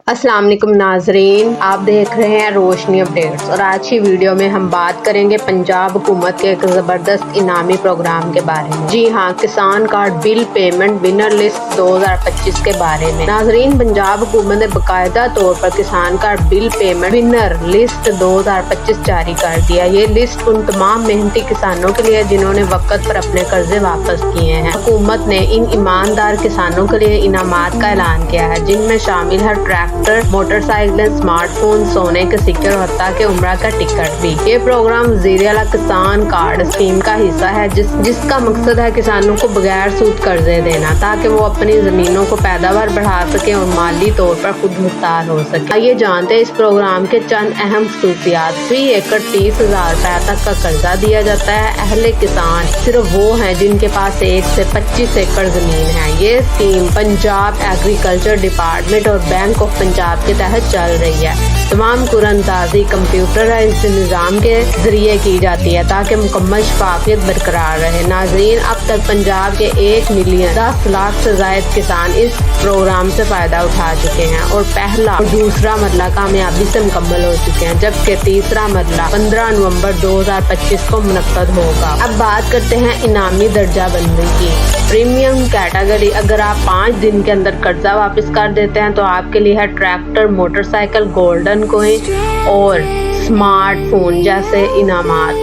अस्सलाम वालेकुम नाजरीन, आप देख रहे हैं रोशनी अपडेट्स और आज की वीडियो में हम बात करेंगे पंजाब हुकूमत के एक ज़बरदस्त इनामी प्रोग्राम के बारे में। जी हाँ, किसान card bill payment winner list 2025 के बारे में। नाजरीन, पंजाब हुकूमत ने बाकायदा तौर पर किसान card bill payment winner list 2025 जारी कर दिया। ये लिस्ट उन तमाम मेहनती किसानों के लिए जिन्होंने वक्त पर अपने कर्जे वापस किए हैं। हुकूमत ने इन ईमानदार किसानों के लिए इनामात का ऐलान किया है, जिनमें शामिल है ट्रैक्टर, मोटरसाइकिल, स्मार्टफोन, सोने के सिक्के और हत्ता के उम्रा का टिकट भी। ये प्रोग्राम वज़ीर आला किसान कार्ड स्कीम का हिस्सा है, जिसका मकसद है किसानों को बगैर सूद कर्जे देना, ताकि वो अपनी जमीनों को पैदावार बढ़ा सके और माली तौर पर खुद मुख्तार हो सके। आइए जानते हैं इस प्रोग्राम के चंद अहम खसूसियात। फी एकड़ 30,000 रुपए तक का कर्जा दिया जाता है। अहले किसान सिर्फ वो हैं जिनके पास 1 से 25 एकड़ जमीन है। ये स्कीम पंजाब एग्रीकल्चर डिपार्टमेंट और बैंक ऑफ पंजाब के तहत चल रही है। तमाम कुरअंदाजी कंप्यूटराइज्ड निज़ाम के जरिए की जाती है ताकि मुकम्मल शफाफियत बरकरार रहे। नाजरीन, अब तक पंजाब के 1,10,00,000 से ज़ायद किसान इस प्रोग्राम से फ़ायदा उठा चुके हैं और पहला और दूसरा मरला कामयाबी से मुकम्मल हो चुके हैं, जबकि तीसरा मरला 15 नवंबर 2025 को मुनक्कद होगा। अब बात करते हैं इनामी दर्जा बंदी की। प्रीमियम कैटेगरी, अगर आप 5 दिन के अंदर कर्जा वापस कर देते हैं तो आपके लिए है ट्रैक्टर, मोटरसाइकिल, गोल्डन कॉइन और स्मार्टफोन जैसे इनामात।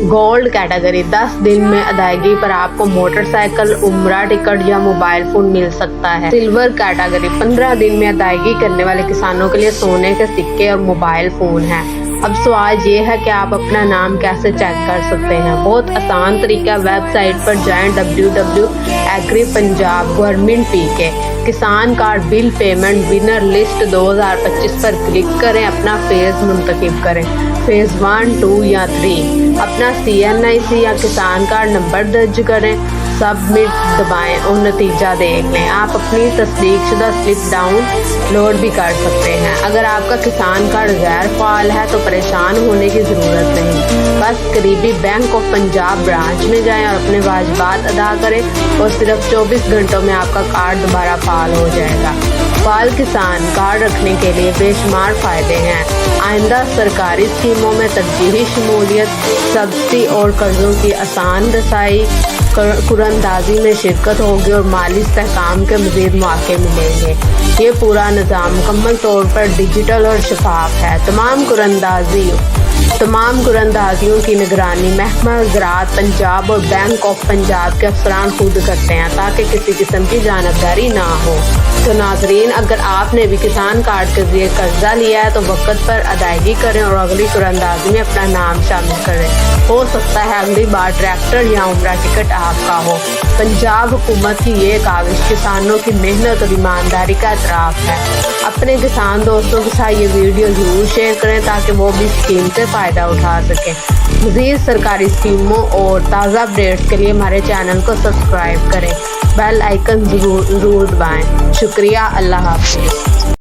गोल्ड कैटेगरी, 10 दिन में अदायगी पर आपको मोटरसाइकिल, उम्रा टिकट या मोबाइल फोन मिल सकता है। सिल्वर कैटेगरी, 15 दिन में अदायगी करने वाले किसानोस के लिए सोने के सिक्के और मोबाइल फोन है। अब सवाल ये है कि आप अपना नाम कैसे चेक कर सकते हैं। बहुत आसान तरीका, वेबसाइट पर जाएं www.agripunjab.gov.pk, किसान card bill payment winner list 2025 पर क्लिक करें, अपना फेज मुंतखब करें, फेज 1, 2 या 3, अपना CNIC या किसान कार्ड नंबर दर्ज करें, सबमिट दबाएं और नतीजा देख लें। आप अपनी तस्दीकशुदा स्लिप डाउनलोड भी कर सकते हैं। अगर आपका किसान कार्ड गैर फाल है तो परेशान होने की ज़रूरत नहीं, बस करीबी बैंक ऑफ पंजाब ब्रांच में जाएं और अपने वाजिबात अदा करें और सिर्फ 24 घंटों में आपका कार्ड दोबारा फाल हो जाएगा। फाल किसान कार्ड रखने के लिए बेशुमार फ़ायदे हैं। आइंदा सरकारी स्कीमों में तरजीही शमूलियत, सब्सिडी और कर्जों की आसान रसाई, कुरअंदाजी में शिरकत होगी और माली इस्तेहकाम के मज़ीद मौके मिलेंगे। ये पूरा निज़ाम मुकम्मल तौर पर डिजिटल और शफाफ है। तमाम कुरअंदाजियों की निगरानी महकमा ज़राअत पंजाब और बैंक ऑफ पंजाब के अफसरान खुद करते हैं, ताकि किसी किस्म की जानबदारी ना हो। तो नाजरीन, अगर आपने भी किसान कार्ड के जरिए कर्जा लिया है तो वक्त पर अदायगी करें और अगली कुरअंदाजी में अपना नाम शामिल करें। हो सकता है अगली बार ट्रैक्टर या उम्रा टिकट आपका हो। पंजाब हुकूमत की ये काविश किसानों की मेहनत और ईमानदारी का एतराफ़ है। अपने किसान दोस्तों के साथ ये वीडियो जरूर शेयर करें ताकि वो भी स्कीम से फ़ायदा उठा सकें। मज़ीद सरकारी स्कीमों और ताज़ा अपडेट्स के लिए हमारे चैनल को सब्सक्राइब करें, बेल आइकन ज़रूर दबाएं। शुक्रिया, अल्लाह हाफ़िज़।